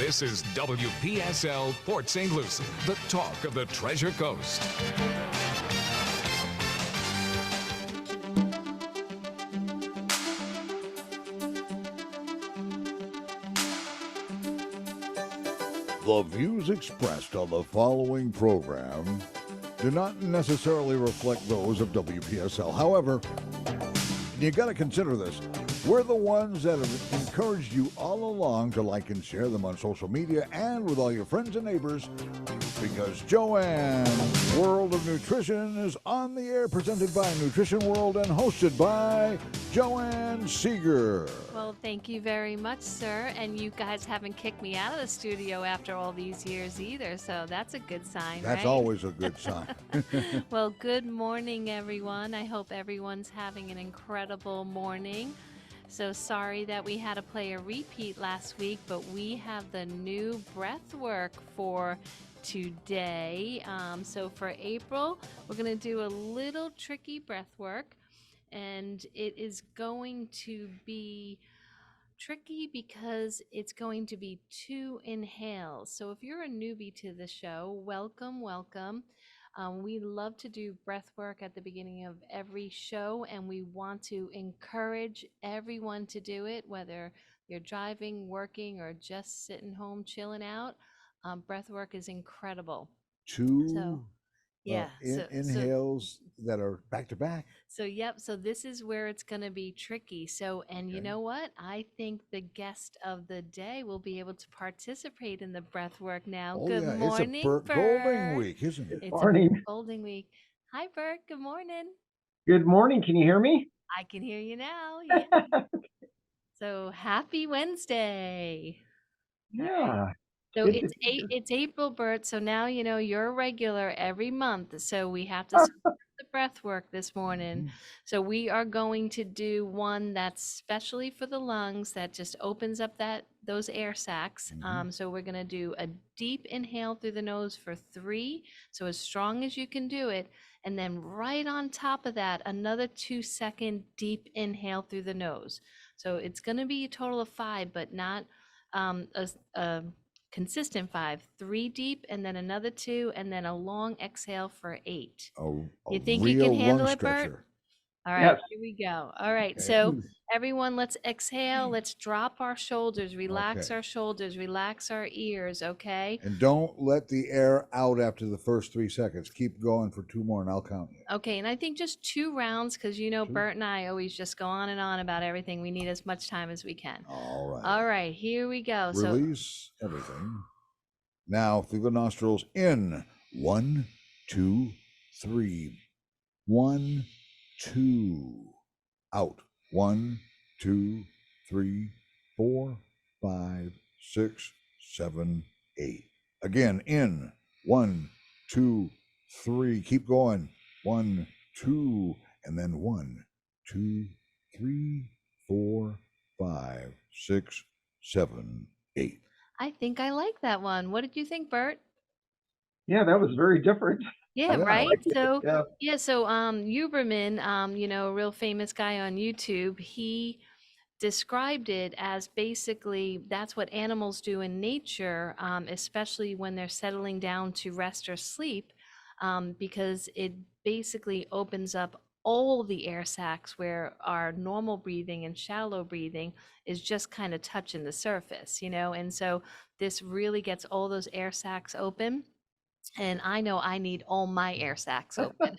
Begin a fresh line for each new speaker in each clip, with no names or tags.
This is WPSL Port St. Lucie, the talk of the Treasure Coast.
The views expressed on the following program do not necessarily reflect those of WPSL. However, you got to consider this. We're the ones that have encouraged you all along to like and share them on social media and with all your friends and neighbors, because Joanne's World of Nutrition is on the air, presented by Nutrition World and hosted by Joanne Seeger.
Well, thank you very much, sir. And you guys haven't kicked me out of the studio after all these years either, so that's a good sign,
That's
right?
always a good sign.
Well, good morning, everyone. I hope everyone's having an incredible morning. So sorry that we had to play a repeat last week, but we have the new breath work for today. So for April, we're going to do a little tricky breath work, and it is going to be tricky because it's going to be 2 inhales. So if you're a newbie to the show, welcome, welcome. We love to do breath work at the beginning of every show, and we want to encourage everyone to do it, whether you're driving, working, or just sitting home chilling out. Breath work is incredible.
Two
Yeah.
inhales that are back to back.
So this is where it's going to be tricky. So, and you
Okay.
know what? I think the guest of the day will be able to participate in the breath work now.
Oh,
Good
yeah.
morning,
It's a Burt Goulding week, isn't it?
It's
Morning.
a Burt Goulding week. Hi, Burt. Good morning.
Good morning. Can you hear me?
I can hear you now. Yeah. So happy Wednesday.
Yeah.
So
Good to
it's
see you.
it's April, Bert. So now you know you're a regular every month. So we have to start the breath work this morning.
Mhm.
So we are going to do one that's specially for the lungs, that just opens up those air sacs.
Mhm.
So we're gonna do a deep inhale through the nose for 3, so as strong as you can do it, and then right on top of that, another 2-second deep inhale through the nose. So it's gonna be a total of 5, but not a consistent 5, 3 deep, and then another 2, and then a long exhale for 8.
A
You think you can
real
handle
lung
it, Bert?
stretcher.
All right,
Yes.
here we go. All right,
Okay.
so everyone, let's exhale. Let's drop our shoulders, relax
Okay.
our shoulders, relax our ears, okay?
And don't let the air out after the first 3 seconds. Keep going for 2 more, and I'll count you.
Okay, and I think just 2 rounds, because you know
2?
Bert and I always just go on and on about everything. We need as much time as we can.
All right.
All right, here we go.
Release everything. Now through the nostrils. In. 1, 2, 3. 1, 2. Out. 1, 2, 3, 4, 5, 6, 7, 8. Again. In. 1, 2, 3. Keep going. 1, 2, and then 1, 2, 3, 4, 5, 6, 7, 8.
I think I like that one. What did you think, Bert?
Yeah, that was very different.
Yeah,
Yeah.
right. So
Yeah.
Huberman, you know, a real famous guy on YouTube, he described it as basically that's what animals do in nature, especially when they're settling down to rest or sleep, because it basically opens up all the air sacs where our normal breathing and shallow breathing is just kind of touching the surface, you know, and so this really gets all those air sacs open. And I know I need all my air sacs open,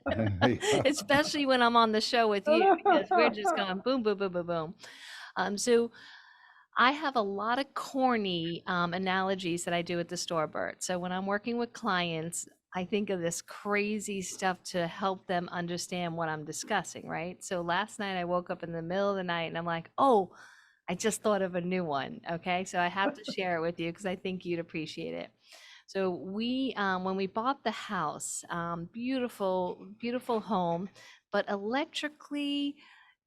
especially when I'm on the show with you, because we're just going boom, boom, boom, boom, boom. So I have a lot of corny analogies that I do at the store, Bert. So when I'm working with clients, I think of this crazy stuff to help them understand what I'm discussing, right? So last night I woke up in the middle of the night and I'm like, oh, I just thought of a new one. Okay. So I have to share it with you because I think you'd appreciate it. So when we bought the house, beautiful, beautiful home, but electrically,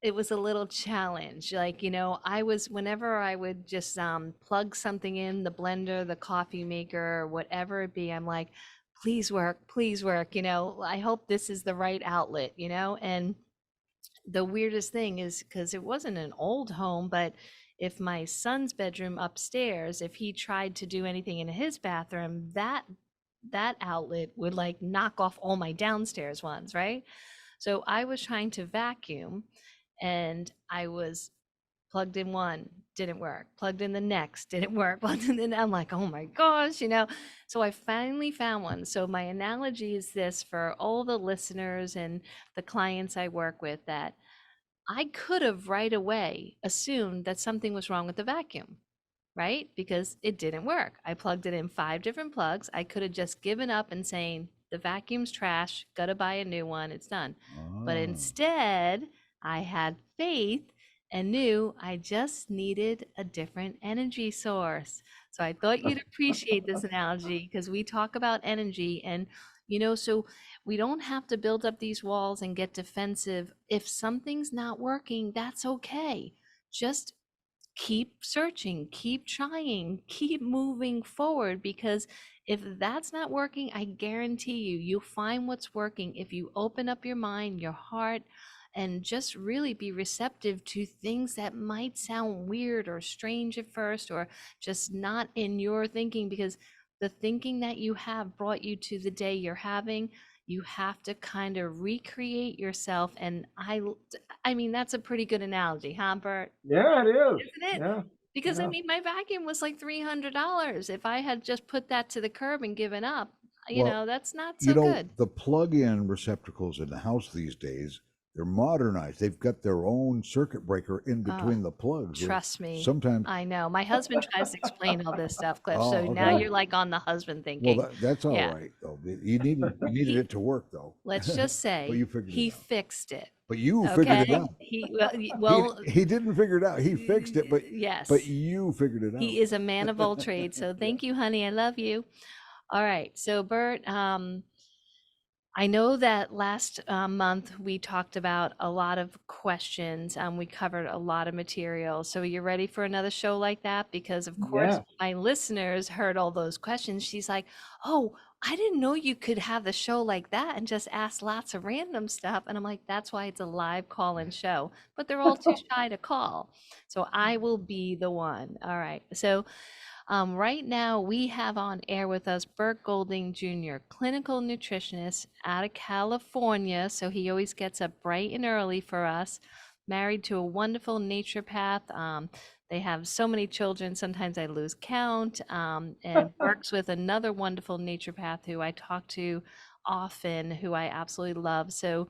it was a little challenge. Like, you know, whenever I would just plug something in, the blender, the coffee maker, or whatever it be, I'm like, please work, you know, I hope this is the right outlet, you know? And the weirdest thing is, because it wasn't an old home, but if my son's bedroom upstairs, if he tried to do anything in his bathroom, that outlet would like knock off all my downstairs ones, right? So I was trying to vacuum, and I was plugged in one, didn't work. Plugged in the next, didn't work. Plugged in the, I'm like, oh my gosh, you know. So I finally found one. So my analogy is this for all the listeners and the clients I work with, that I could have right away assumed that something was wrong with the vacuum, right? Because it didn't work. I plugged it in 5 different plugs. I could have just given up and saying, the vacuum's trash, gotta buy a new one, it's done. But
Ah.
instead, I had faith and knew I just needed a different energy source. So I thought you'd appreciate this analogy, because we talk about energy, and so we don't have to build up these walls and get defensive. If something's not working, that's okay. Just keep searching, keep trying, keep moving forward, because if that's not working, I guarantee you'll find what's working if you open up your mind, your heart, and just really be receptive to things that might sound weird or strange at first, or just not in your thinking, because the thinking that you have brought you to the day you're having. You have to kind of recreate yourself. And I mean, that's a pretty good analogy, huh, Bert?
Yeah, it is.
Isn't it?
Yeah,
Because I
yeah.
mean, my vacuum was like $300. If I had just put that to the curb and given up,
Well,
that's not so good.
the plug-in receptacles in the house these days, they're modernized. They've got their own circuit breaker in between the plugs.
Trust me.
Sometimes,
I know. My husband tries to explain all this stuff, Cliff.
Oh,
So now
okay.
you're like on the husband
Well,
thinking.
that's all
Yeah.
right though. You needed
He-
it to work though.
Let's just say
But you figured
he
it out.
fixed it.
But you figured it
Okay.
out.
Well,
He didn't figure it out. He fixed it, but
yes.
you figured it out.
He is a man of all trades. So thank you, honey. I love you. All right. So Bert, I know that last month we talked about a lot of questions. We covered a lot of material. So are you ready for another show like that? Because of course,
Yeah.
my listeners heard all those questions. She's like, oh, I didn't know you could have a show like that and just ask lots of random stuff. And I'm like, that's why it's a live call-in show. But they're all too shy to call. So I will be the one. All right. So right now, we have on air with us Burt Goulding Jr., clinical nutritionist out of California. So he always gets up bright and early for us, married to a wonderful naturopath. They have so many children, sometimes I lose count, and works with another wonderful naturopath who I talk to often, who I absolutely love. So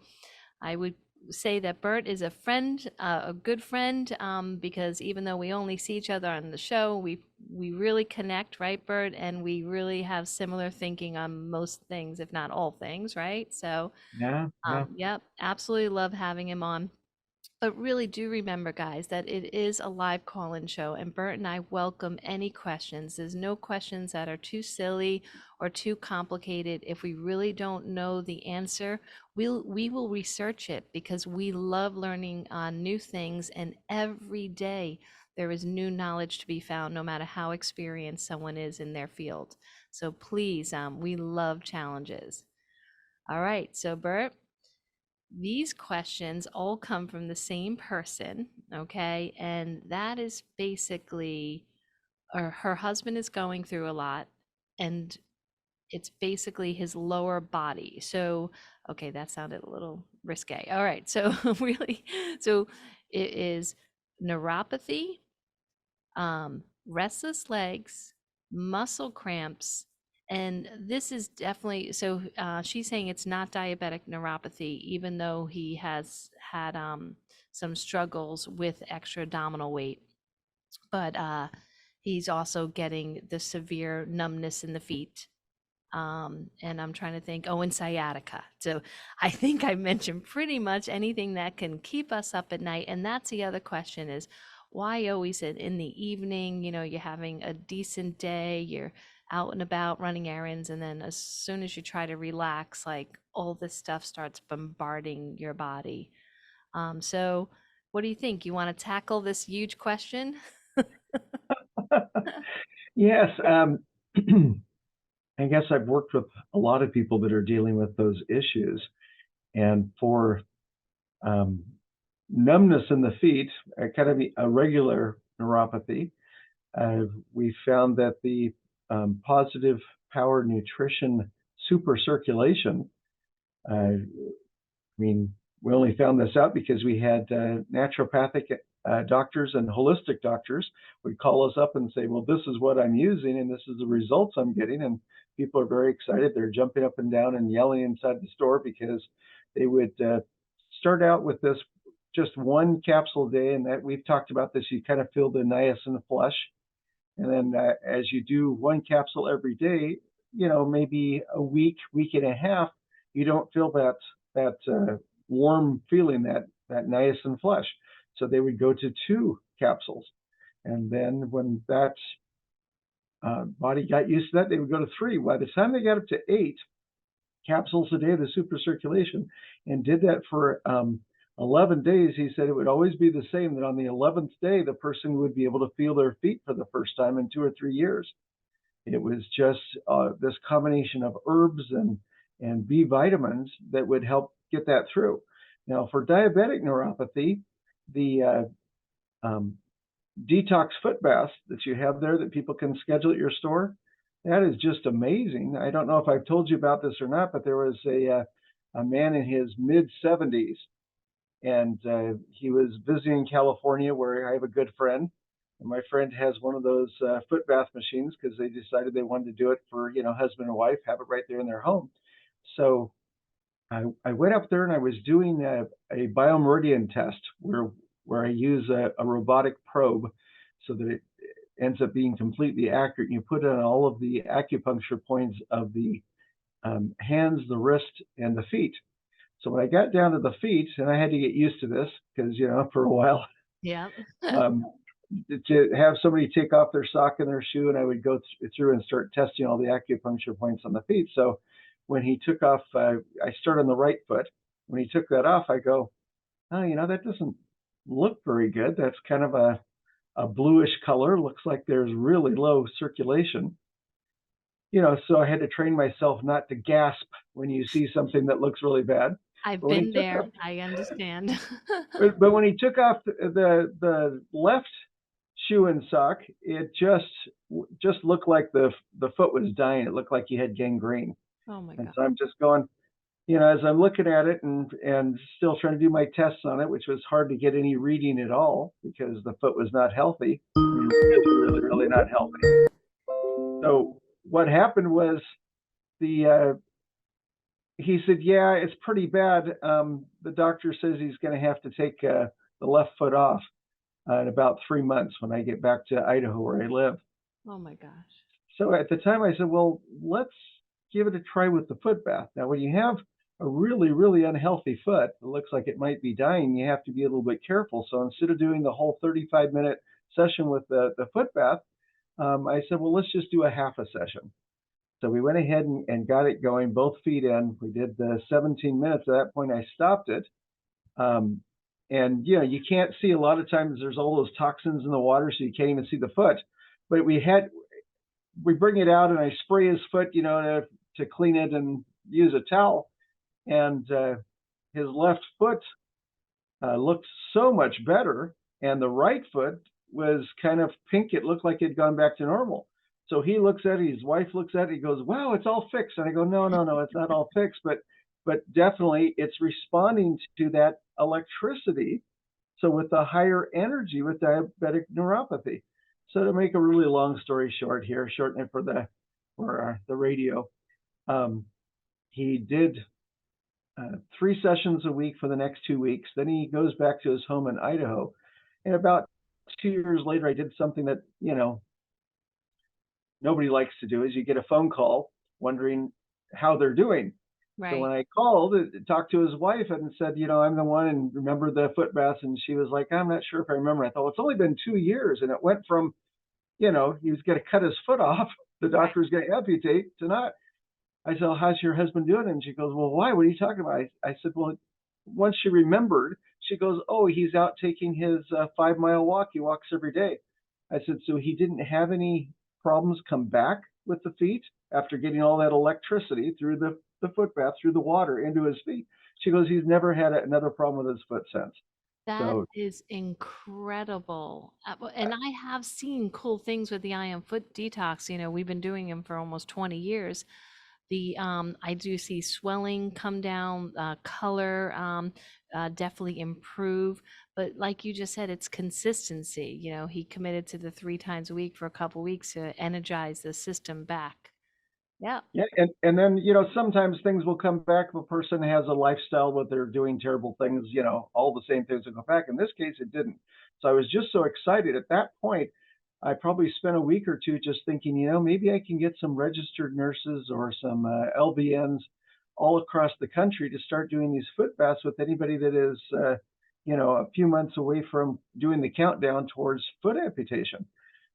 I would say that Bert is a friend, a good friend, because even though we only see each other on the show, we really connect, right, Bert? And we really have similar thinking on most things, if not all things, right? So,
Yeah, yeah.
yep, absolutely love having him on. But really do remember, guys, that it is a live call-in show, and Bert and I welcome any questions. There's no questions that are too silly or too complicated. If we really don't know the answer, we will research it, because we love learning new things, and every day there is new knowledge to be found, no matter how experienced someone is in their field. So please, we love challenges. All right, so Bert, these questions all come from the same person, okay? And that is basically, her husband is going through a lot, and it's basically his lower body. So, okay, that sounded a little risque. All right, so really, so it is neuropathy, restless legs, muscle cramps, and this is definitely, so she's saying it's not diabetic neuropathy, even though he has had some struggles with extra abdominal weight. But he's also getting the severe numbness in the feet. And I'm trying to think, oh, and sciatica. So I think I mentioned pretty much anything that can keep us up at night. And that's the other question, is why always in the evening? You're having a decent day, you're out and about running errands, and then as soon as you try to relax, like all this stuff starts bombarding your body. So what do you think? You want to tackle this huge question?
Yes. I guess I've worked with a lot of people that are dealing with those issues. And for numbness in the feet, kind of a regular neuropathy. We found that the positive power nutrition super circulation, I mean, we only found this out because we had naturopathic doctors and holistic doctors would call us up and say, well, this is what I'm using and this is the results I'm getting. And people are very excited. They're jumping up and down and yelling inside the store because they would start out with this just one capsule a day. And that we've talked about this, you kind of feel the niacin flush. And then as you do one capsule every day, maybe a week, week and a half, you don't feel that warm feeling, that niacin flush. So they would go to 2 capsules. And then when that body got used to that, they would go to 3. By the time they got up to 8 capsules a day of the super circulation and did that for 11 days, he said it would always be the same, that on the 11th day, the person would be able to feel their feet for the first time in 2 or 3 years. It was just this combination of herbs and B vitamins that would help get that through. Now, for diabetic neuropathy, the detox foot baths that you have there that people can schedule at your store, that is just amazing. I don't know if I've told you about this or not, but there was a man in his mid-70s, and he was visiting California, where I have a good friend. And my friend has one of those foot bath machines because they decided they wanted to do it for, husband and wife, have it right there in their home. So I went up there and I was doing a biomeridian test where I use a robotic probe so that it ends up being completely accurate. You put it on all of the acupuncture points of the hands, the wrist, and the feet. So when I got down to the feet, and I had to get used to this because, for a while,
Yeah.
to have somebody take off their sock and their shoe, and I would go through and start testing all the acupuncture points on the feet. So when he took off, I start on the right foot. When he took that off, I go, oh, that doesn't look very good. That's kind of a bluish color. Looks like there's really low circulation. So I had to train myself not to gasp when you see something that looks really bad.
I've
But when
been
he took
there.
off,
I understand.
but when he took off the left shoe and sock, it just looked like the foot was dying. It looked like he had gangrene.
Oh my
And
God.
so I'm just going, as I'm looking at it and still trying to do my tests on it, which was hard to get any reading at all because the foot was not healthy. I mean, really, really, really not healthy. So what happened was he said, yeah, it's pretty bad. The doctor says he's going to have to take the left foot off in about 3 months when I get back to Idaho where I live.
Oh my gosh.
So at the time I said, well, let's give it a try with the foot bath. Now, when you have a really, really unhealthy foot that looks like it might be dying, you have to be a little bit careful. So instead of doing the whole 35-minute session with the foot bath, I said, well, let's just do a half a session. So we went ahead and got it going, both feet in. We did the 17 minutes. At that point, I stopped it. And, you can't see, a lot of times there's all those toxins in the water, so you can't even see the foot. But we bring it out and I spray his foot, to clean it and use a towel. And his left foot looked so much better. And the right foot was kind of pink. It looked like it had gone back to normal. So he looks at it, his wife looks at it, he goes, wow, it's all fixed. And I go, no, it's not all fixed, but definitely it's responding to that electricity. So with the higher energy with diabetic neuropathy. So to make a really long story short here, shorten it for the radio, he did 3 sessions a week for the next 2 weeks. Then he goes back to his home in Idaho. And about 2 years later, I did something that, nobody likes to do, is you get a phone call wondering how they're doing.
Right.
So when I called, talked to his wife and said, I'm the one, and remember the foot bath? And she was like, I'm not sure if I remember. I thought, well, it's only been 2 years. And it went from, he was going to cut his foot off, the doctor was going to amputate, to not. I said, well, how's your husband doing? And she goes, well, why? What are you talking about? I said, well, once she remembered, she goes, oh, he's out taking his 5-mile walk. He walks every day. I said, so he didn't have any problems come back with the feet after getting all that electricity through the foot bath, through the water into his feet? She goes, he's never had another problem with his foot since.
That
So
is incredible. And I have seen cool things with the Ion Foot Detox. You know, we've been doing them for almost 20 years. I do see swelling come down, color definitely improve. But like you just said, it's consistency. You know, he committed to the 3 times a week for a couple weeks to energize the system back. Yeah.
yeah, and then sometimes things will come back if a person has a lifestyle where they're doing terrible things. All the same things will go back. In this case, it didn't. So I was just so excited at that point. I probably spent a week or two just thinking, maybe I can get some registered nurses or some LVNs all across the country to start doing these foot baths with anybody that is, a few months away from doing the countdown towards foot amputation,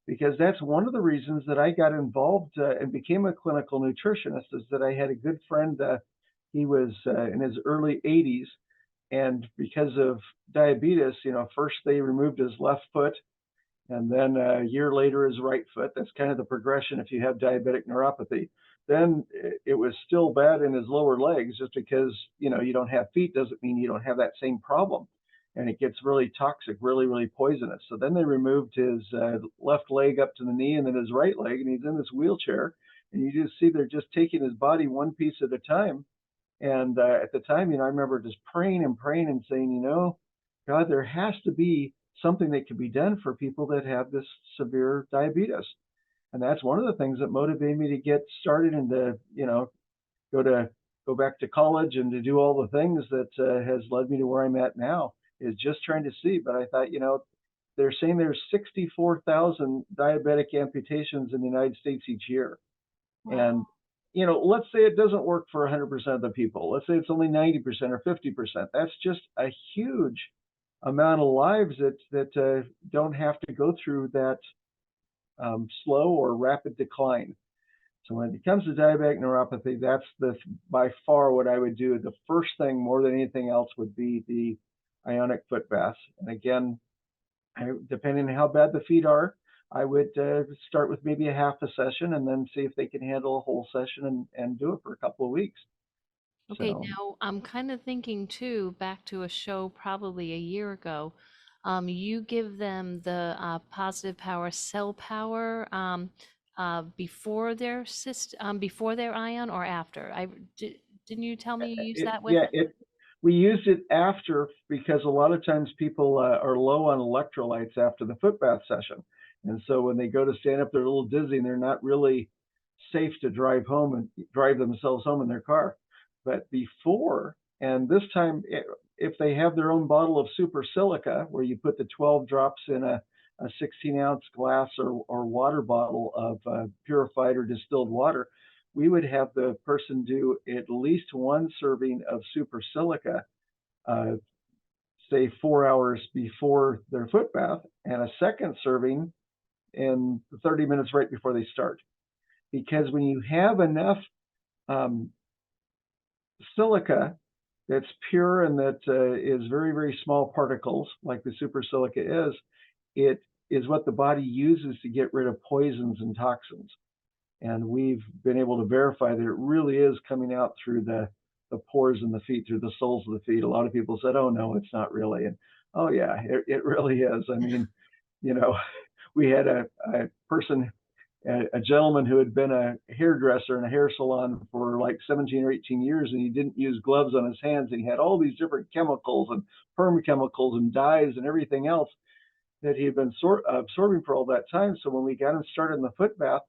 because that's one of the reasons that I got involved and became a clinical nutritionist. Is that I had a good friend. He was in his early 80s, and because of diabetes, first they removed his left foot, and then a year later his right foot. That's kind of the progression if you have diabetic neuropathy. Then it was still bad in his lower legs. Just because you don't have feet doesn't mean you don't have that same problem, and it gets really toxic, really, really poisonous. So then they removed his left leg up to the knee, and then his right leg, and he's in this wheelchair. And you just see they're just taking his body one piece at a time. And at the time, I remember just praying and praying and saying, God, there has to be something that can be done for people that have this severe diabetes. And that's one of the things that motivated me to get started and to, go to go back to college and to do all the things that has led me to where I'm at now, is just trying to see. But I thought, they're saying there's 64,000 diabetic amputations in the United States each year. And,
Wow.
let's say it doesn't work for 100% of the people. Let's say it's only 90% or 50%. That's just a huge amount of lives that don't have to go through that slow or rapid decline. So when it comes to diabetic neuropathy, that's by far what I would do. The first thing, more than anything else, would be the ionic foot baths. And again, depending on how bad the feet are, I would start with maybe a half a session and then see if they can handle a whole session and do it for a couple of weeks.
Okay,
So
now I'm kind of thinking too, back to a show probably a year ago. You give them the positive power, cell power, before their ion or after? Didn't you tell me you use that with
yeah,
them?
we used it after, because a lot of times people are low on electrolytes after the foot bath session. And so when they go to stand up, they're a little dizzy and they're not really safe to drive home and drive themselves home in their car. But before, and this time, if they have their own bottle of super silica, where you put the 12 drops in a 16-ounce glass or water bottle of purified or distilled water, we would have the person do at least one serving of super silica, uh, say 4 hours before their foot bath, and a second serving in 30 minutes right before they start. Because when you have enough um, silica that's pure and that is very, very small particles, like the super silica is, it is what the body uses to get rid of poisons and toxins. And we've been able to verify that it really is coming out through the pores in the feet, through the soles of the feet. A lot of people said, oh, no, it's not really. And oh, yeah, it really is. I mean, you know, we had a person, a gentleman who had been a hairdresser in a hair salon for like 17 or 18 years, and he didn't use gloves on his hands. And he had all these different chemicals and perm chemicals and dyes and everything else that he had been absorbing for all that time. So when we got him started in the foot bath,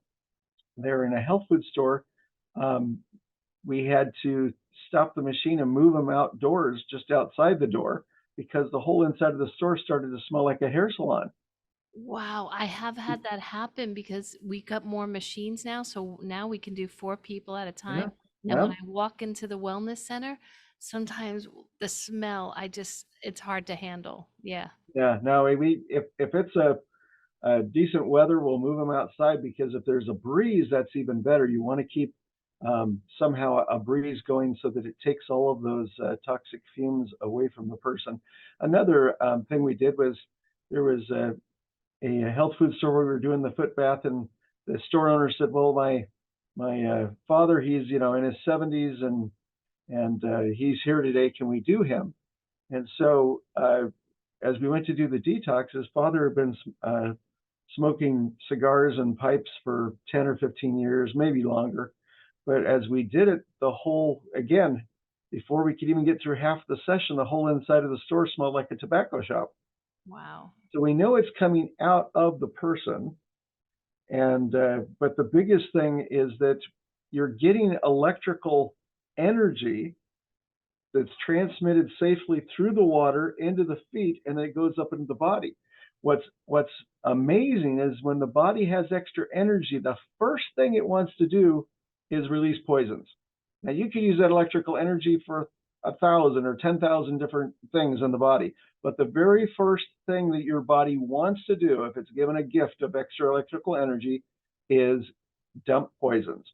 there in a health food store, um, we had to stop the machine and move them outdoors, just outside the door, because the whole inside of the store started to smell like a hair salon.
Wow, I have had that happen because we got more machines now, so now we can do 4 people at a
Yeah,
time. And
yeah,
when I walk into the wellness center, sometimes the smell, it's hard to handle. Yeah.
yeah. No, if it's decent weather, we'll move them outside, because if there's a breeze, that's even better. You want to keep somehow a breeze going so that it takes all of those toxic fumes away from the person. Another thing we did was, there was a health food store where we were doing the foot bath, and the store owner said, "Well, my father, he's in his 70s, and he's here today. Can we do him?" And so as we went to do the detox, his father had been smoking cigars and pipes for 10 or 15 years, maybe longer. But as we did it, again, before we could even get through half the session, the whole inside of the store smelled like a tobacco shop.
Wow.
So we know it's coming out of the person. But the biggest thing is that you're getting electrical energy that's transmitted safely through the water into the feet, and then it goes up into the body. What's amazing is when the body has extra energy, the first thing it wants to do is release poisons. Now you can use that electrical energy for 1,000 or 10,000 different things in the body, but the very first thing that your body wants to do, if it's given a gift of extra electrical energy, is dump poisons.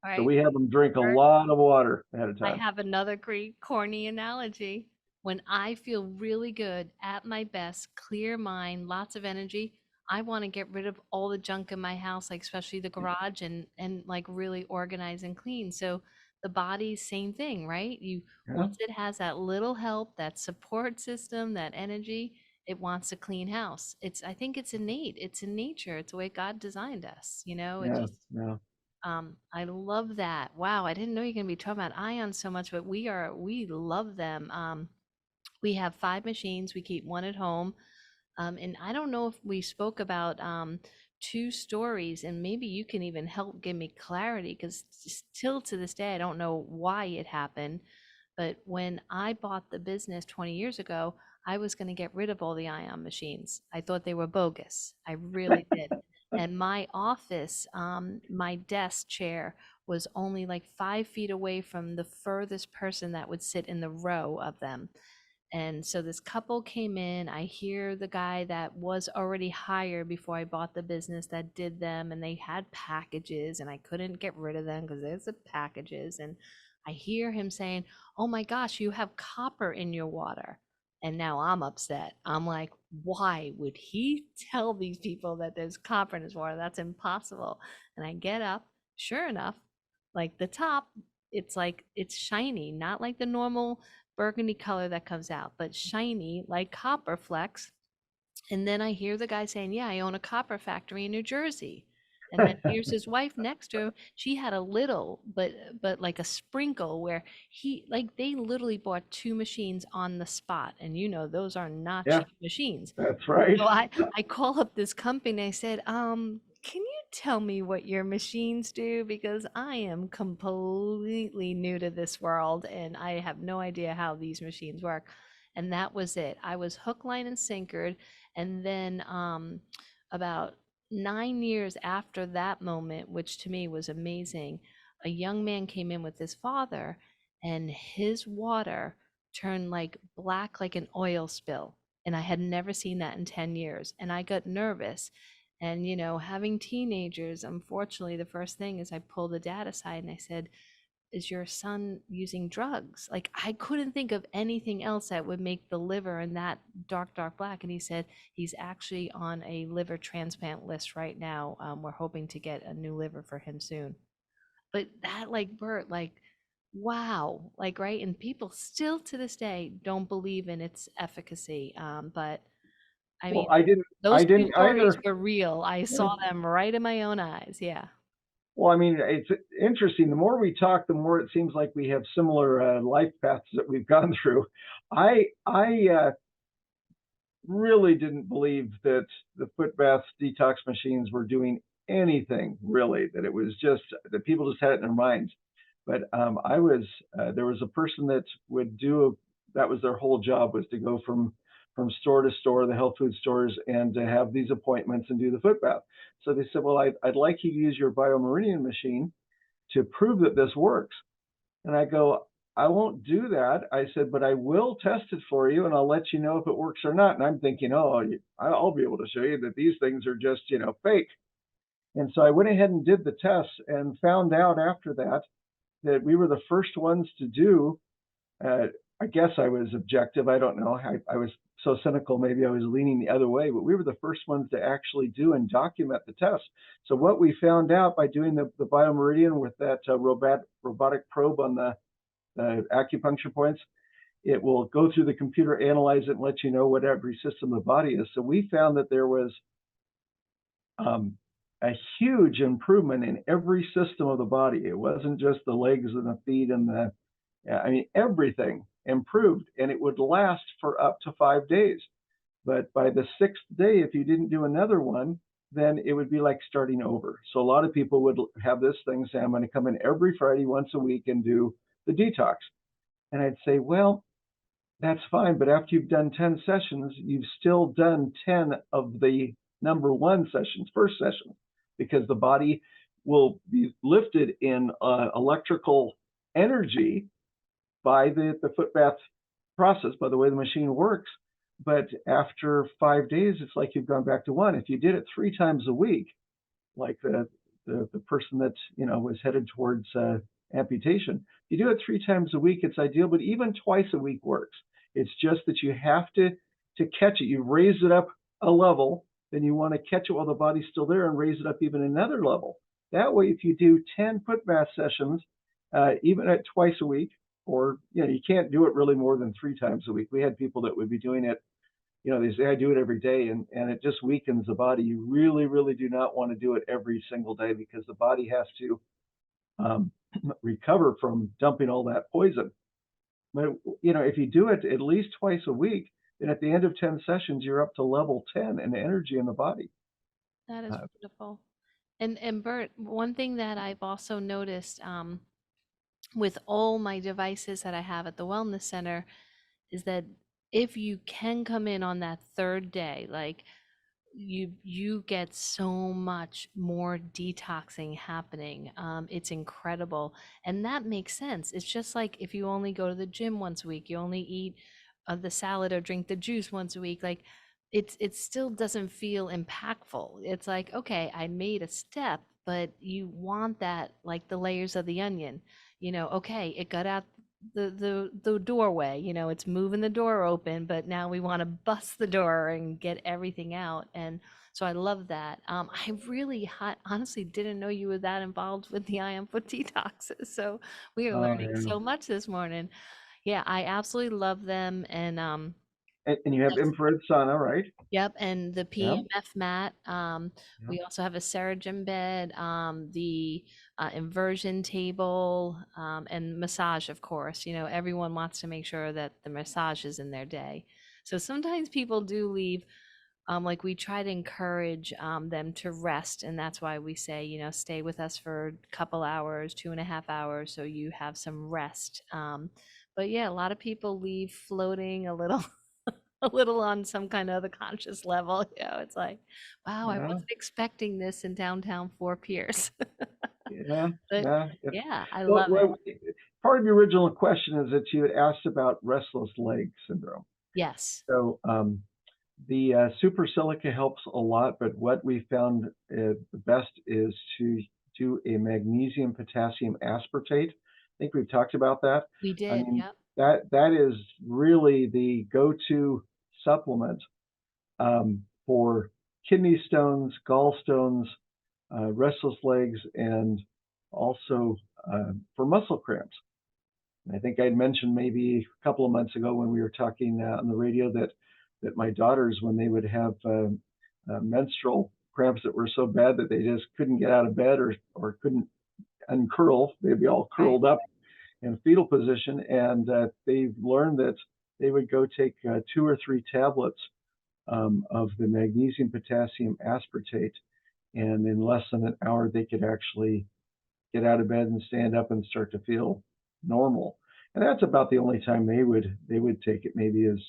All
So
right.
we have them drink a
Bert,
lot of water ahead of
I
time.
have another great corny analogy. When I feel really good, at my best, clear mind, lots of energy, I want to get rid of all the junk in my house, like especially the garage, and like really organize and clean. So the body, same thing, right? You
Yeah,
once it has that little help, that support system, that energy, it wants a clean house. I think it's innate. It's in nature. It's the way God designed us, it
yeah,
just
yeah.
I love that. Wow, I didn't know you're gonna be talking about ions so much, but we love them. We have 5 machines. We keep one at home. And I don't know if we spoke about 2 stories, and maybe you can even help give me clarity because still to this day, I don't know why it happened. But when I bought the business 20 years ago, I was going to get rid of all the ion machines. I thought they were bogus. I really did. And my office, my desk chair was only like 5 feet away from the furthest person that would sit in the row of them. And so this couple came in. I hear the guy that was already hired before I bought the business that did them, and they had packages, and I couldn't get rid of them because there's the packages. And I hear him saying, "Oh my gosh, you have copper in your water." And now I'm upset. I'm like, why would he tell these people that there's copper in his water? That's impossible. And I get up, sure enough, like the top, it's like it's shiny, not like the normal burgundy color that comes out, but shiny like copper flecks. And then I hear the guy saying, "Yeah, I own a copper factory in New Jersey." And then here's his wife next to him. She had a little, but like a sprinkle where they literally bought 2 machines on the spot. And those are not
Yeah,
cheap machines.
that's right.
So I call up this company. I said, can you tell me what your machines do? Because I am completely new to this world and I have no idea how these machines work. And that was it. I was hook, line, and sinkered. And then about 9 years after that moment, which to me was amazing, a young man came in with his father, and his water turned like black, like an oil spill. And I had never seen that in 10 years. And I got nervous. And, having teenagers, unfortunately, the first thing is I pulled the dad aside and I said, "Is your son using drugs?" Like, I couldn't think of anything else that would make the liver in that dark, dark black. And he said he's actually on a liver transplant list right now. We're hoping to get a new liver for him soon. But that, like, Bert, like, wow, like, right? And people still to this day don't believe in its efficacy. But I
Well,
mean,
I
those two
didn't
stories
either.
were real. I saw them right in my own eyes. Yeah.
Well, I mean, it's interesting. The more we talk, the more it seems like we have similar life paths that we've gone through. I really didn't believe that the foot bath detox machines were doing anything really. That it was just that people just had it in their minds. But there was a person that would that was their whole job, was to go from store to store, the health food stores, and to have these appointments and do the foot bath. So they said, "Well, I'd like you to use your biomeridian machine to prove that this works." And I go, "I won't do that." I said, "But I will test it for you and I'll let you know if it works or not." And I'm thinking, "Oh, I'll be able to show you that these things are just, fake." And so I went ahead and did the tests and found out after that we were the first ones to do. uh, I guess I was objective. I don't know. I was so cynical. Maybe I was leaning the other way, but we were the first ones to actually do and document the test. So what we found out by doing the biomeridian with that robotic probe on the acupuncture points it will go through the computer, analyze it, and let you know what every system of the body is. So we found that there was a huge improvement in every system of the body. It wasn't just the legs and the feet and everything improved, and it would last for up to 5 days. But by the 6th day, if you didn't do another one, then it would be like starting over. So a lot of people would have this thing say, I'm going to come in every Friday once a week and do the detox. And I'd say, well, that's fine. But after you've done 10 sessions, you've still done 10 of the number one sessions, first session, because the body will be lifted in electrical energy by the foot bath process, by the way the machine works. But after 5 days, it's like you've gone back to one. If you did it 3 times a week, like the person that was headed towards amputation, you do it 3 times a week, it's ideal. But even twice a week works. It's just that you have to catch it. You raise it up a level, then you want to catch it while the body's still there and raise it up even another level. That way, if you do 10 foot bath sessions, even at twice a week, or you can't do it really more than 3 times a week. We had people that would be doing it, they say I do it every day, and it just weakens the body. You really, really do not want to do it every single day, because the body has to recover from dumping all that poison. But if you do it at least twice a week, then at the end of 10 sessions, you're up to level 10 in energy in the body.
That is wonderful. And Bert, one thing that I've also noticed with all my devices that I have at the wellness center is that if you can come in on that 3rd day, like you get so much more detoxing happening. It's incredible, and that makes sense. It's just like if you only go to the gym once a week, you only eat the salad or drink the juice once a week. Like it still doesn't feel impactful. It's like, okay, I made a step, but you want that, like the layers of the onion. Okay, it got out the doorway, it's moving the door open, but now we want to bust the door and get everything out. And so I love that. I really honestly didn't know you were that involved with the IM Foot detoxes. So we are learning
Yeah.
so much this morning. Yeah, I absolutely love them. And
And you have infrared sauna, right?
yep, and the
Yeah.
PMF mat.
Yeah.
We also have a Saragem bed, the inversion table, and massage, of course. Everyone wants to make sure that the massage is in their day. So sometimes people do leave. Like we try to encourage them to rest, and that's why we say, stay with us for a couple hours, 2.5 hours, so you have some rest. But yeah, a lot of people leave floating a little. A little on some kind of other conscious level. It's like, wow, I
Yeah.
wasn't expecting this in downtown Fort Pierce.
Yeah.
But
Yeah.
yeah, I
Well,
love it.
part of your original question is that you had asked about restless leg syndrome.
Yes,
So the super silica helps a lot, but what we found the best is to do a magnesium potassium aspartate. I think we've talked about that.
we
I
did.
mean,
Yep.
that is really the go-to supplement for kidney stones, gallstones, restless legs, and also for muscle cramps. I think I'd mentioned maybe a couple of months ago when we were talking on the radio that my daughters, when they would have menstrual cramps that were so bad that they just couldn't get out of bed or couldn't uncurl, they'd be all
Right.
curled up in fetal position, and they've learned that they would go take 2 or 3 tablets of the magnesium potassium aspartate, and in less than an hour they could actually get out of bed and stand up and start to feel normal. And that's about the only time they would take it, maybe as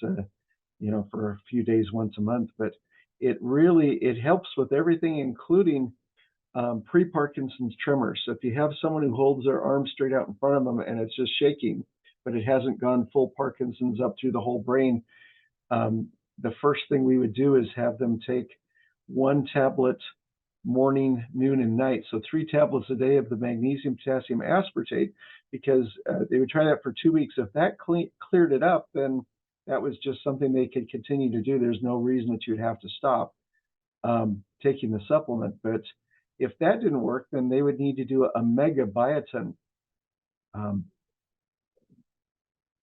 for a few days once a month. But it helps with everything, including pre-Parkinson's tremors. So if you have someone who holds their arm straight out in front of them and it's just shaking, but it hasn't gone full Parkinson's up through the whole brain, the first thing we would do is have them take 1 tablet morning, noon, and night. So 3 tablets a day of the magnesium potassium aspartate, because they would try that for 2 weeks. If that cleared it up, then that was just something they could continue to do. There's no reason that you'd have to stop taking the supplement. But if that didn't work, then they would need to do a megabiotin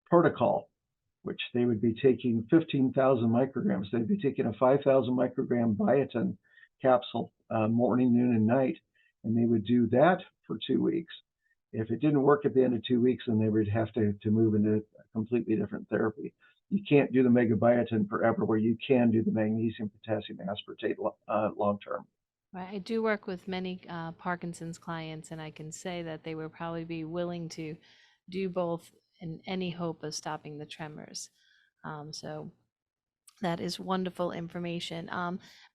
protocol. which they would be taking 15,000 micrograms. They'd be taking a 5,000 microgram biotin capsule morning, noon, and night, and they would do that for 2 weeks. If it didn't work at the end of 2 weeks, then they would have to move into a completely different therapy. You can't do the megabiotin forever, where you can do the magnesium, potassium aspartate long term.
Right. I do work with many Parkinson's clients, and I can say that they would probably be willing to do both in any hope of stopping the tremors. So that is wonderful information.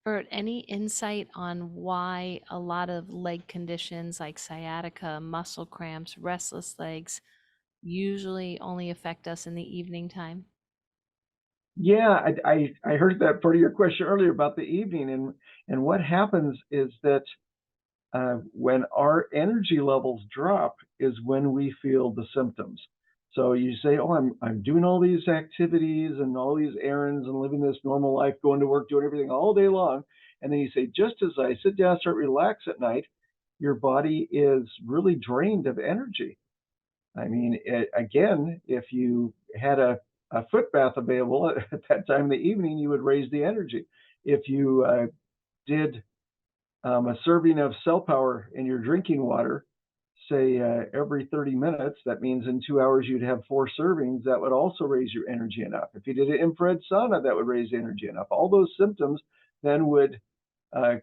Bert, any insight on why a lot of leg conditions like sciatica, muscle cramps, restless legs usually only affect us in the evening time?
Yeah, I heard that part of your question earlier about the evening, and what happens is that when our energy levels drop is when we feel the symptoms. So you say, "Oh, I'm doing all these activities and all these errands and living this normal life, going to work, doing everything all day long," and then you say, "Just as I sit down, start relax at night, your body is really drained of energy." I mean, again, if you had a foot bath available at that time in the evening, you would raise the energy. If you did a serving of cell power in your drinking water, say every 30 minutes, that means in 2 hours you'd have 4 servings. That would also raise your energy enough. If you did an infrared sauna, that would raise energy enough. All those symptoms then would uh,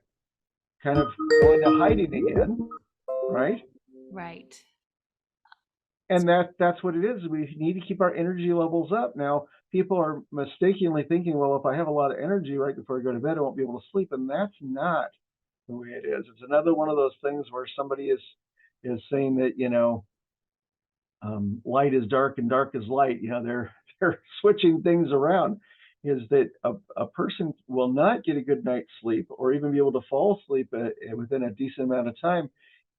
kind of go into hiding again, right?
Right.
And that's what it is. We need to keep our energy levels up. Now, people are mistakenly thinking, well, if I have a lot of energy right before I go to bed, I won't be able to sleep. And that's not the way it is. It's another one of those things where somebody is saying that, light is dark and dark is light. They're switching things around. Is that a person will not get a good night's sleep or even be able to fall asleep within a decent amount of time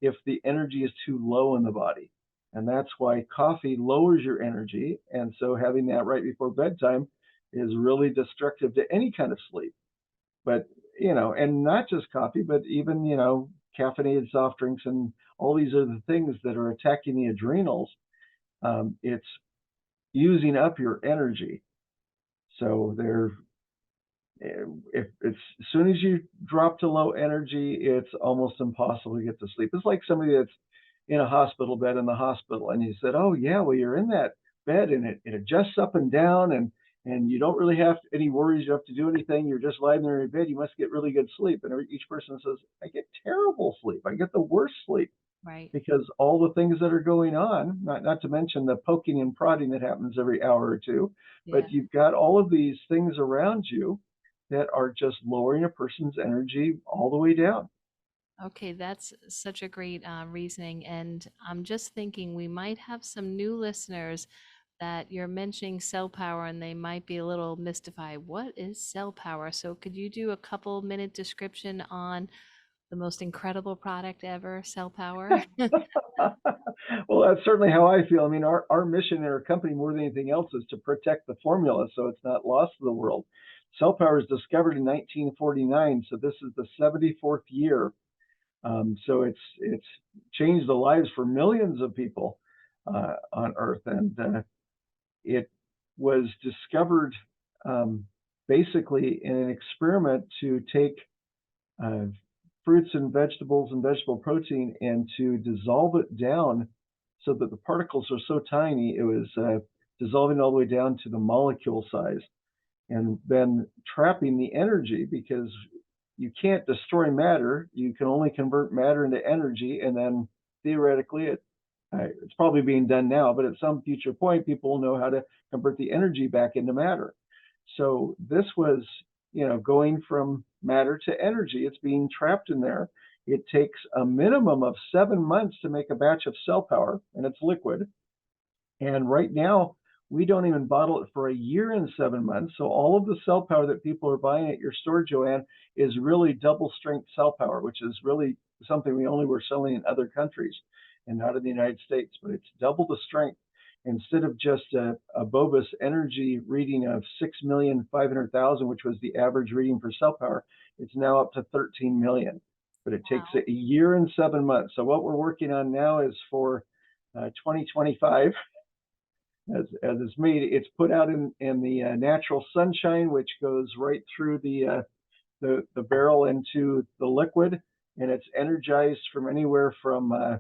if the energy is too low in the body. And that's why coffee lowers your energy. And so having that right before bedtime is really destructive to any kind of sleep. But, and not just coffee, but even, caffeinated soft drinks and all these other things that are attacking the adrenals. It's using up your energy. So if it's as soon as you drop to low energy, it's almost impossible to get to sleep. It's like somebody that's in a hospital bed in the hospital, and you said, "Oh yeah, well you're in that bed, and it adjusts up and down, and you don't really have any worries. You have to do anything. You're just lying there in bed. You must get really good sleep." And each person says, "I get terrible sleep. I get the worst sleep."
Right.
Because all the things that are going on, not to mention the poking and prodding that happens every hour or two,
Yeah.
but you've got all of these things around you that are just lowering a person's energy all the way down.
Okay, that's such a great reasoning. And I'm just thinking we might have some new listeners that you're mentioning cell power and they might be a little mystified. What is cell power? So could you do a couple-minute description on the most incredible product ever, cell power?
Well, that's certainly how I feel. I mean, our mission in our company, more than anything else, is to protect the formula so it's not lost to the world. Cell power was discovered in 1949, so this is the 74th year. So it's changed the lives for millions of people on Earth, and it was discovered basically in an experiment to take uh, fruits and vegetable protein and to dissolve it down so that the particles are so tiny, it was dissolving all the way down to the molecule size, and then trapping the energy, because you can't destroy matter. You can only convert matter into energy, and then theoretically it's probably being done now, but at some future point people will know how to convert the energy back into matter. So this was, going from matter to energy. It's being trapped in there. It takes a minimum of 7 months to make a batch of cell power, and it's liquid. And right now, we don't even bottle it for a year and 7 months. So all of the cell power that people are buying at your store, Joanne, is really double strength cell power, which is really something we only were selling in other countries and not in the United States. But it's double the strength. Instead of just a bogus energy reading of 6,500,000, which was the average reading for cell power, it's now up to 13 million. But it takes a year and 7 months. So what we're working on now is for 2025. as it's made. It's put out in the natural sunshine, which goes right through the barrel into the liquid, and it's energized from anywhere from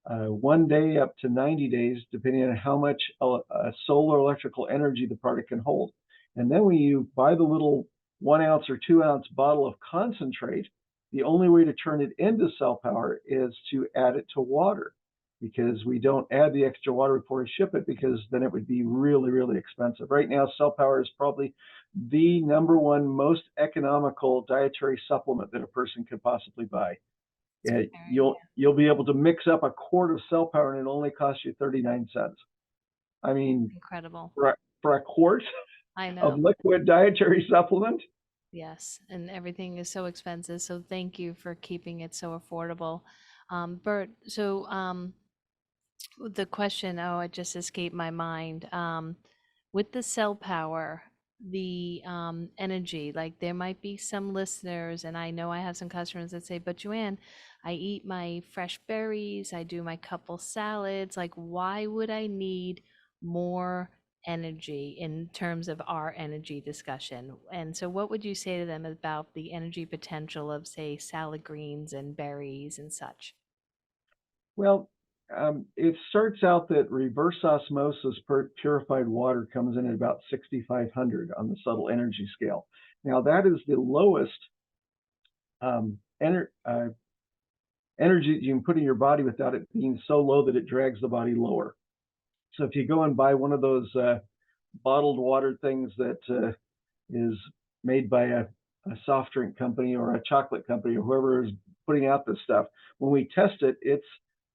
1 day up to 90 days, depending on how much solar electrical energy the product can hold. And then when you buy the little 1 ounce or 2 ounce bottle of concentrate, the only way to turn it into cell power is to add it to water, because we don't add the extra water before we ship it, because then it would be really, really expensive. Right now, cell power is probably the #1 most economical dietary supplement that a person could possibly buy. You'll be able to mix up a quart of cell power, and it only costs you 39 cents. I mean,
Incredible.
for a quart
I
of
know.
liquid dietary supplement.
Yes, and everything is so expensive. So thank you for keeping it so affordable. Bert, so the question, oh, it just escaped my mind. With the cell power, the energy, like there might be some listeners, and I know I have some customers that say, but Joanne, I eat my fresh berries, I do my couple salads. Like, why would I need more energy in terms of our energy discussion? And so, what would you say to them about the energy potential of, say, salad greens and berries and such?
Well, it starts out that reverse osmosis purified water comes in at about 6,500 on the subtle energy scale. Now, that is the lowest um, ener energy that you can put in your body without it being so low that it drags the body lower. So if you go and buy one of those bottled water things that is made by a soft drink company or a chocolate company or whoever is putting out this stuff, when we test it, it's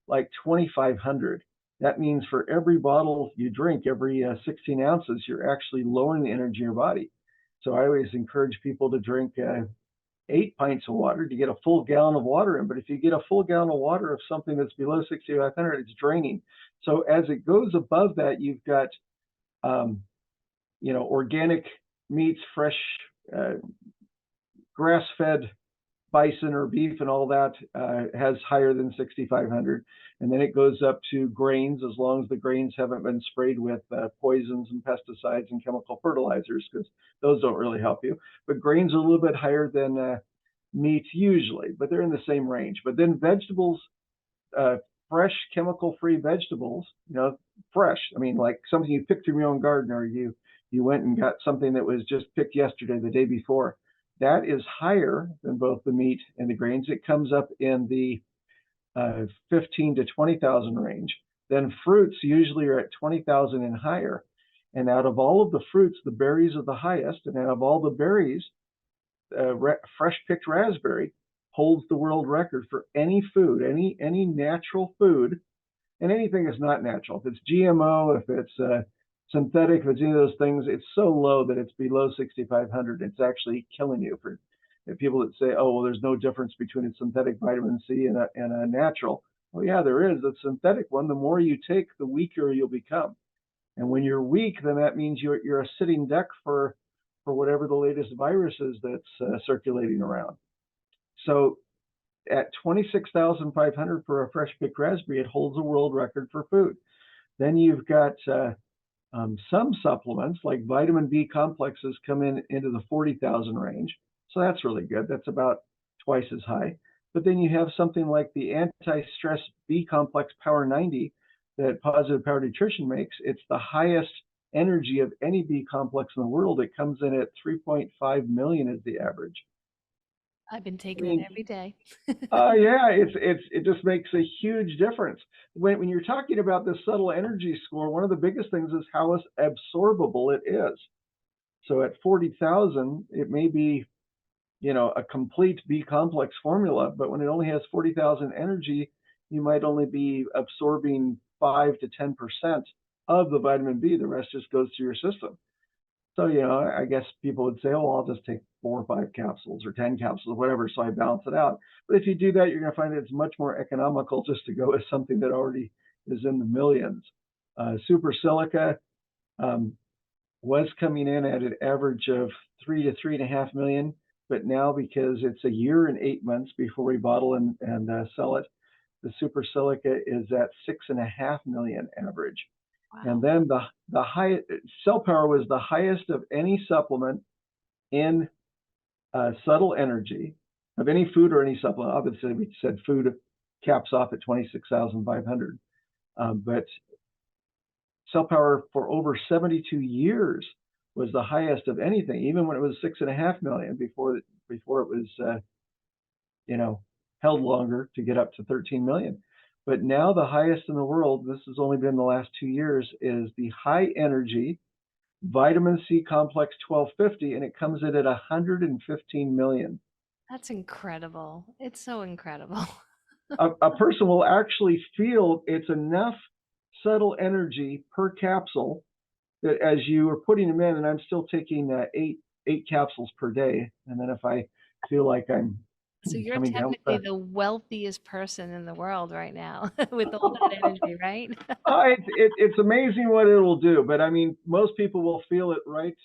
like 2,500. That means for every bottle you drink, every 16 ounces, you're actually lowering the energy in your body. So I always encourage people to drink 8 pints of water to get a full gallon of water in. But if you get a full gallon of water of something that's below 6,500, it's draining. So as it goes above that, you've got um, organic meats, fresh uh, grass-fed bison or beef and all that has higher than 6,500. And then it goes up to grains, as long as the grains haven't been sprayed with poisons and pesticides and chemical fertilizers, because those don't really help you. But grains are a little bit higher than meats usually, but they're in the same range. But then vegetables, fresh chemical-free vegetables, fresh. I mean, like something you picked from your own garden, or you went and got something that was just picked yesterday, the day before. That is higher than both the meat and the grains. It comes up in the 15 to 20,000 range. Then fruits usually are at 20,000 and higher. And out of all of the fruits, the berries are the highest. And out of all the berries, fresh picked raspberry holds the world record for any food, any natural food, and anything that's not natural. If it's GMO, if it's synthetic, if it's any of those things, it's so low that it's below 6,500. It's actually killing you. For people that say, oh, well, there's no difference between a synthetic vitamin C and a natural. Well, yeah, there is. The synthetic one, the more you take, the weaker you'll become. And when you're weak, then that means you're a sitting duck for whatever the latest virus is that's circulating around. So at 26,500 for a fresh picked raspberry, it holds a world record for food. Then you've got some supplements like vitamin B complexes come into the 40,000 range. So that's really good. That's about twice as high. But then you have something like the anti-stress B complex Power 90 that Positive Power Nutrition makes. It's the highest energy of any B complex in the world. It comes in at 3.5 million as the average.
I've been
I
taking it
mean,
every day.
yeah, it just makes a huge difference. When you're talking about this subtle energy score, one of the biggest things is how absorbable it is. So at 40,000, it may be, a complete B complex formula, but when it only has 40,000 energy, you might only be absorbing 5 to 10% of the vitamin B. The rest just goes through your system. So, I guess people would say, oh, I'll just take 4 or 5 capsules or 10 capsules, whatever, so I balance it out. But if you do that, you're going to find that it's much more economical just to go with something that already is in the millions. Super silica was coming in at an average of 3 to 3.5 million, but now because it's a year and 8 months before we bottle and sell it, the super silica is at 6.5 million average. And
Wow.
then the high cell power was the highest of any supplement in subtle energy of any food or any supplement. Obviously, we said food caps off at 26,500, but cell power for over 72 years was the highest of anything, even when it was 6.5 million before it was held longer to get up to 13 million. But now the highest in the world, this has only been the last 2 years, is the high energy vitamin C complex 1250, and it comes in at 115 million.
That's incredible. It's so incredible.
A person will actually feel it's enough subtle energy per capsule that as you are putting them in, and I'm still taking eight capsules per day, and then if I feel like I'm
So you're
coming down with
technically the wealthiest person in the world right now with all that energy, right?
it's amazing what it'll do. But I mean, most people will feel it right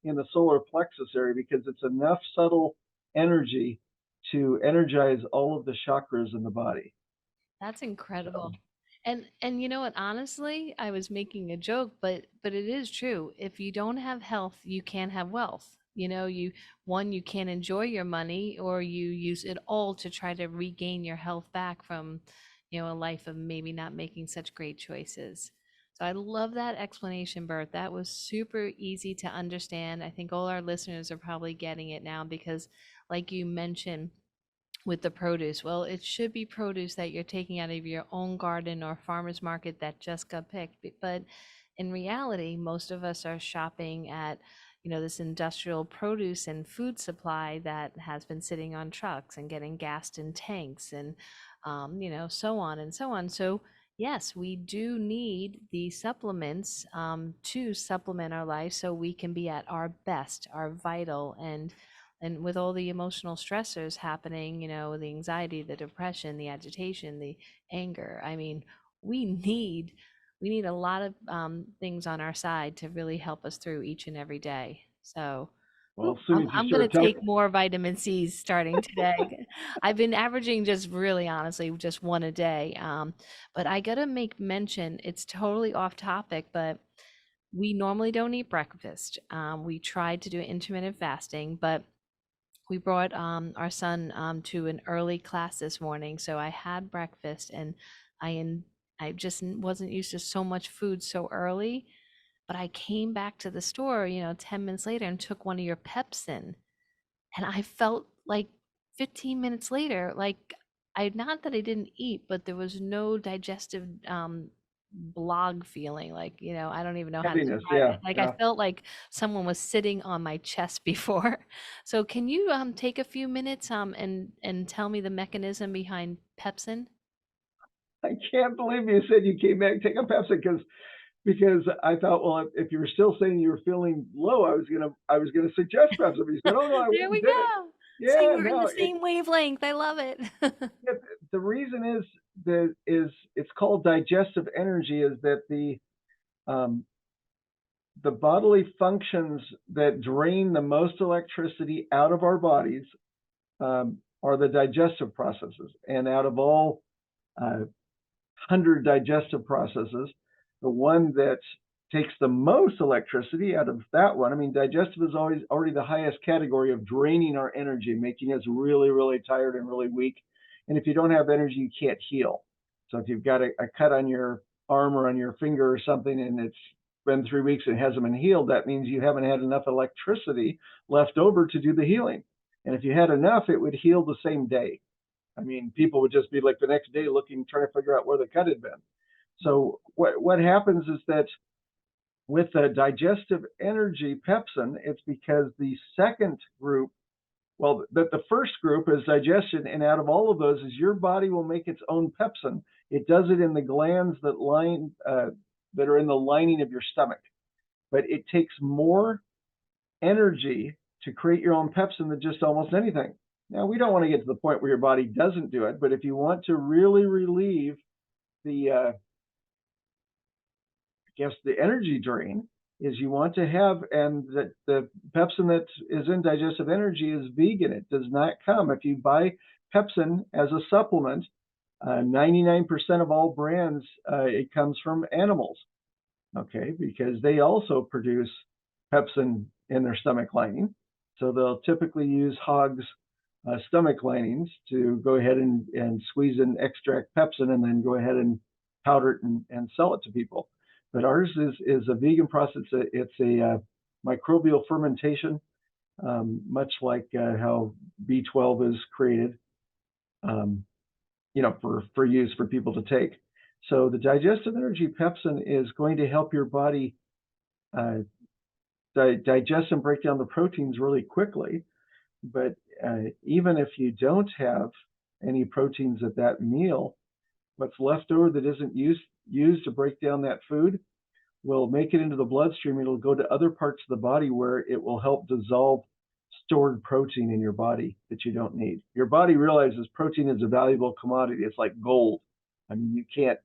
in the solar plexus area because it's enough subtle energy to energize all of the chakras in the body.
That's
So,
incredible. And you know what, honestly, I was making a joke, but it is true. If you don't have health, you can't have wealth. You know, you can't enjoy your money or you use it all to try to regain your health back from, a life of maybe not making such great choices. So I love that explanation, Bert. That was super easy to understand. I think all our listeners are probably getting it now because like you mentioned, with the produce. Well, it should be produce that you're taking out of your own garden or farmer's market that just got picked. But in reality, most of us are shopping at, this industrial produce and food supply that has been sitting on trucks and getting gassed in tanks and, so on and so on. So, yes, we do need the supplements to supplement our life so we can be at our best, our vital, and with all the emotional stressors happening, the anxiety, the depression, the agitation, the anger, I mean, we need we need a lot of things on our side to really help us through each and every day. So
well,
whew,
as soon
I'm,
as you
I'm going
start
to take
talking,
more vitamin C's starting today. I've been averaging just really honestly just one a day. But I got to make mention, it's totally off topic, but we normally don't eat breakfast. We tried to do intermittent fasting, but we brought our son to an early class this morning, so I had breakfast, and I just wasn't used to so much food so early. But I came back to the store, 10 minutes later, and took one of your Pepsin, and I felt like 15 minutes later, like I not that I didn't eat, but there was no digestive blog feeling, like, I don't even know how to
heaviness,
describe
yeah,
it. Like I
yeah.
felt like someone was sitting on my chest before. So can you take a few minutes and tell me the mechanism behind Pepsin?
I can't believe you said you came back take a Pepsi because I thought, well, if you were still saying you were feeling low, I was gonna suggest Pepsi. But you said, oh no, I went
There
and
we
did it.
go. See,
Yeah,
we're in the
no,
same wavelength. I love it.
yeah, the reason is it's called digestive energy is that um, the bodily functions that drain the most electricity out of our bodies are the digestive processes, and out of all 100 digestive processes, the one that takes the most electricity out of that one, I mean, digestive is always already the highest category of draining our energy, making us really, really tired and really weak. And if you don't have energy, you can't heal. So if you've got a cut on your arm or on your finger or something and it's been 3 weeks and it hasn't been healed, that means you haven't had enough electricity left over to do the healing. And if you had enough, it would heal the same day. I mean, people would just be like the next day looking, trying to figure out where the cut had been. So what happens is that with the digestive energy pepsin, it's because the second group, well, the first group is digestion, and out of all of those is your body will make its own pepsin. It does it in the glands that are in the lining of your stomach, but it takes more energy to create your own pepsin than just almost anything. Now, we don't want to get to the point where your body doesn't do it, but if you want to really relieve the guess the energy drain is you want to have, and that the pepsin that is in digestive energy is vegan. It does not come. If you buy pepsin as a supplement, 99% of all brands, it comes from animals. okay, because they also produce pepsin in their stomach lining. So they'll typically use hogs' stomach linings to go ahead and squeeze and extract pepsin and then go ahead and powder it and sell it to people. But ours is a vegan process. It's a microbial fermentation, much like how B12 is created, um, for use for people to take. So the digestive energy pepsin is going to help your body uh, digest and break down the proteins really quickly. But even if you don't have any proteins at that meal, what's left over that isn't used to break down that food will make it into the bloodstream. It'll go to other parts of the body where it will help dissolve stored protein in your body that you don't need. Your body realizes protein is a valuable commodity. It's like gold. I mean, you can't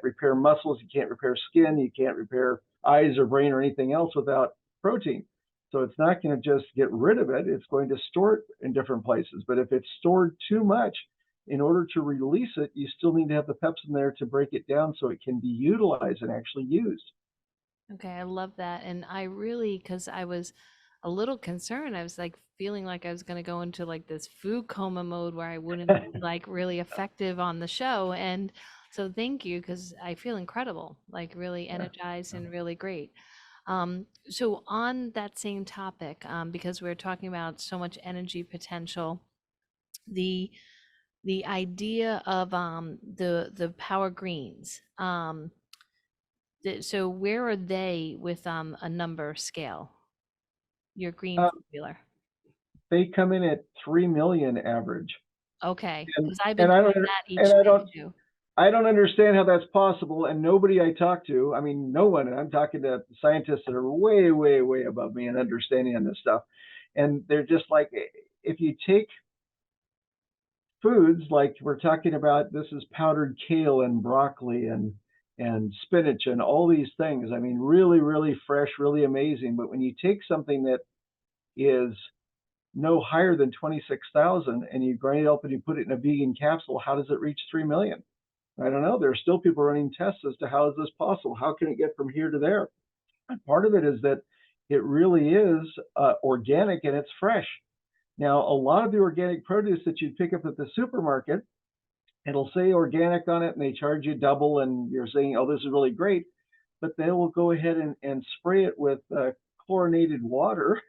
repair muscles, you can't repair skin, you can't repair eyes or brain or anything else without protein. So it's not going to just get rid of it, it's going to store it in different places. But if it's stored too much, in order to release it, you still need to have the pepsin there to break it down so it can be utilized and actually used.
Okay, I love that. And I really, because I was a little concerned, I was like feeling like I was going to go into like this food coma mode where I wouldn't be like really effective on the show. And so thank you, because I feel incredible, like really energized and really great. So on that same topic, because we're talking about so much energy potential, the the idea of the power greens. So where are they with a number scale? Your green
Uh,
formula.
they come in at 3 million average.
Okay,
And
because I've been
and I
doing
don't
that
and
each
I
day
don't
too.
I don't understand how that's possible. And nobody I talk to, I mean, no one, and I'm talking to scientists that are way, way, way above me in understanding on this stuff. And they're just like, if you take foods like we're talking about, this is powdered kale and broccoli and spinach and all these things. I mean, really, really fresh, really amazing. But when you take something that is no higher than 26,000 and you grind it up and you put it in a vegan capsule, how does it reach 3 million? I don't know. There are still people running tests as to how is this possible? How can it get from here to there? And part of it is that it really is organic and it's fresh. Now, a lot of the organic produce that you pick up at the supermarket, it'll say organic on it and they charge you double and you're saying, oh, this is really great. But they will go ahead and spray it with chlorinated water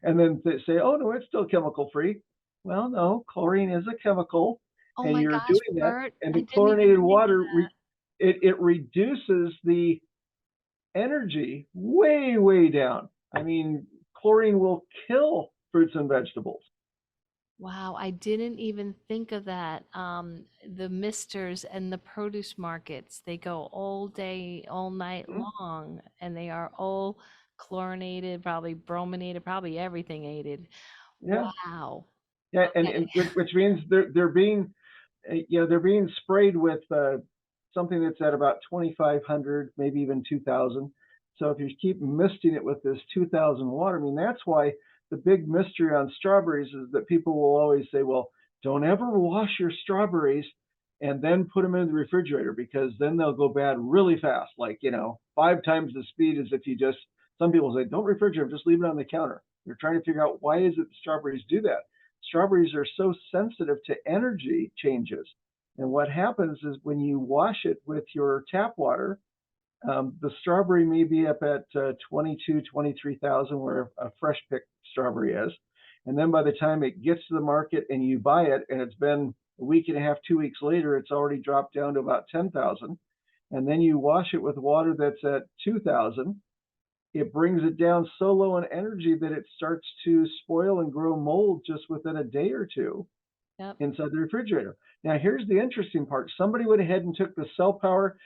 and then they say, oh, no, it's still chemical free. Well, no, chlorine is a chemical
Oh
and
my
you're
gosh,
doing that.
Bert,
And
I
the
didn't even
chlorinated
think of
water,
that.
it reduces the energy way, way down. I mean, chlorine will kill fruits and vegetables.
Wow, I didn't even think of that. The misters and the produce markets, they go all day, all night
Mhm.
long, and they are all chlorinated, probably brominated, probably everything aided.
Yeah,
Wow.
yeah, and
Okay.
which means they're being they're being sprayed with something that's at about 2,500, maybe even 2,000. So if you keep misting it with this 2,000 water, I mean, that's why the big mystery on strawberries is that people will always say, well, don't ever wash your strawberries and then put them in the refrigerator because then they'll go bad really fast, like, 5 times the speed as if you just, some people say, don't refrigerate them, just leave it on the counter. They're trying to figure out why is it strawberries do that. Strawberries are so sensitive to energy changes. And what happens is when you wash it with your tap water, the strawberry may be up at 22, 23,000, where a fresh picked strawberry is. And then by the time it gets to the market and you buy it, and it's been a week and a half, 2 weeks later, it's already dropped down to about 10,000. And then you wash it with water that's at 2,000. It brings it down so low in energy that it starts to spoil and grow mold just within a day or two
Yep.
inside the refrigerator. Now, here's the interesting part. Somebody went ahead and took the cell power.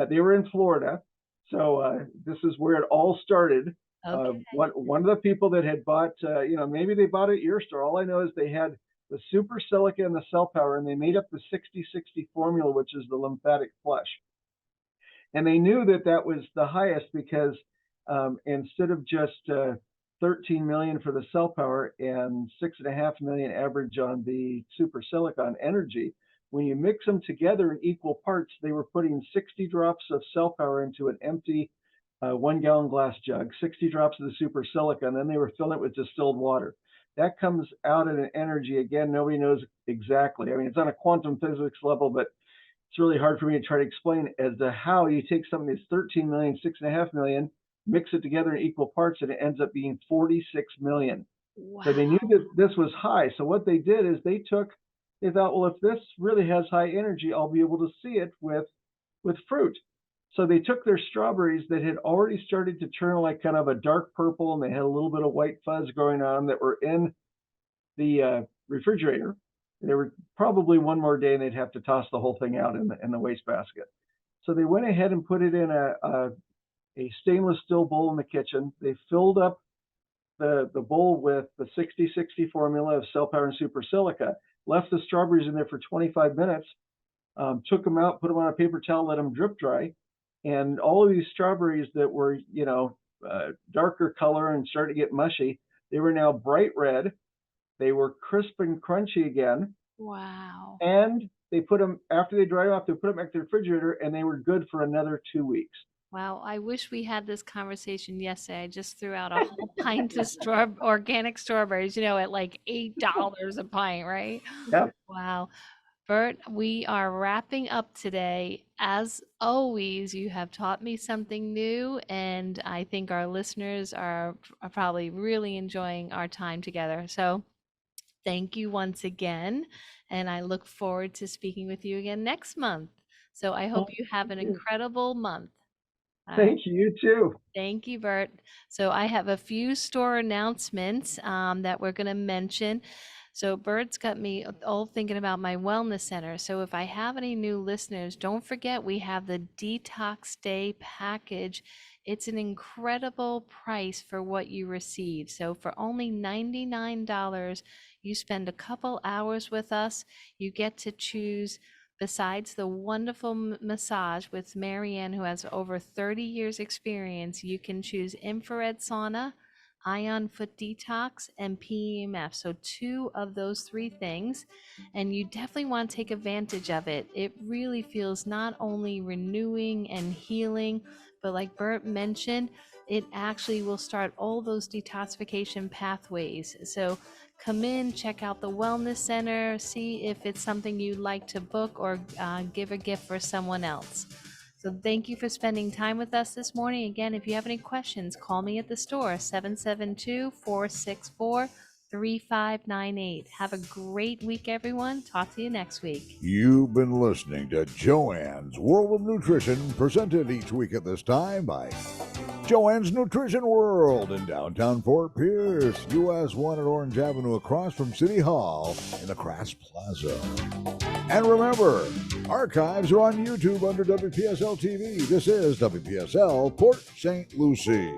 They were in Florida. So this is where it all started.
Okay.
One of the people that had bought, maybe they bought it at your store. All I know is they had the super silica and the cell power, and they made up the 60-60 formula, which is the lymphatic flush. And they knew that that was the highest because instead of just 13 million for the cell power and 6.5 million average on the super silicon energy, when you mix them together in equal parts, they were putting 60 drops of cell power into an empty a 1 gallon glass jug, 60 drops of the super silica, and then they were filling it with distilled water. That comes out at an energy, again, nobody knows exactly. I mean, it's on a quantum physics level, but it's really hard for me to try to explain as to how you take something that's 13 million, 6.5 million, mix it together in equal parts, and it ends up being 46 million.
Wow.
So they knew that this was high. So what they did is they thought, well, if this really has high energy, I'll be able to see it with fruit. So they took their strawberries that had already started to turn like kind of a dark purple, and they had a little bit of white fuzz going on that were in the refrigerator. There were probably one more day and they'd have to toss the whole thing out in the wastebasket. So they went ahead and put it in a stainless steel bowl in the kitchen. They filled up the bowl with the 60-60 formula of cell power and super silica, left the strawberries in there for 25 minutes, took them out, put them on a paper towel, let them drip dry. And all of these strawberries that were, darker color and started to get mushy, they were now bright red. They were crisp and crunchy again.
Wow.
And they put them, after they dried off, they put them back in the refrigerator, and they were good for another 2 weeks.
Wow, I wish we had this conversation yesterday. I just threw out a whole pint of organic strawberries, at like $8 a pint, right?
Yep.
Wow. Burt, we are wrapping up today. As always, you have taught me something new, and I think our listeners are probably really enjoying our time together. So thank you once again, and I look forward to speaking with you again next month. So I hope you have an incredible month.
Thank you, you too.
Thank you, Burt. So I have a few store announcements that we're going to mention. So Burt's got me all thinking about my wellness center. So if I have any new listeners, don't forget we have the Detox Day package. It's an incredible price for what you receive. So for only $99, you spend a couple hours with us. You get to choose, besides the wonderful massage with Marianne, who has over 30 years experience, you can choose infrared sauna, ion foot detox, and PEMF. So 2 of those 3 things, and you definitely want to take advantage of it. It really feels not only renewing and healing, but like Burt mentioned, it actually will start all those detoxification pathways. So come in, check out the Wellness Center, see if it's something you'd like to book or give a gift for someone else. So thank you for spending time with us this morning. Again, if you have any questions, call me at the store, 772-464-3598. Have a great week, everyone. Talk to you next week.
You've been listening to Joanne's World of Nutrition, presented each week at this time by Joanne's Nutrition World in downtown Fort Pierce, US 1 at Orange Avenue, across from City Hall in the Crass Plaza. And remember, archives are on YouTube under WPSL TV. This is WPSL Port St. Lucie.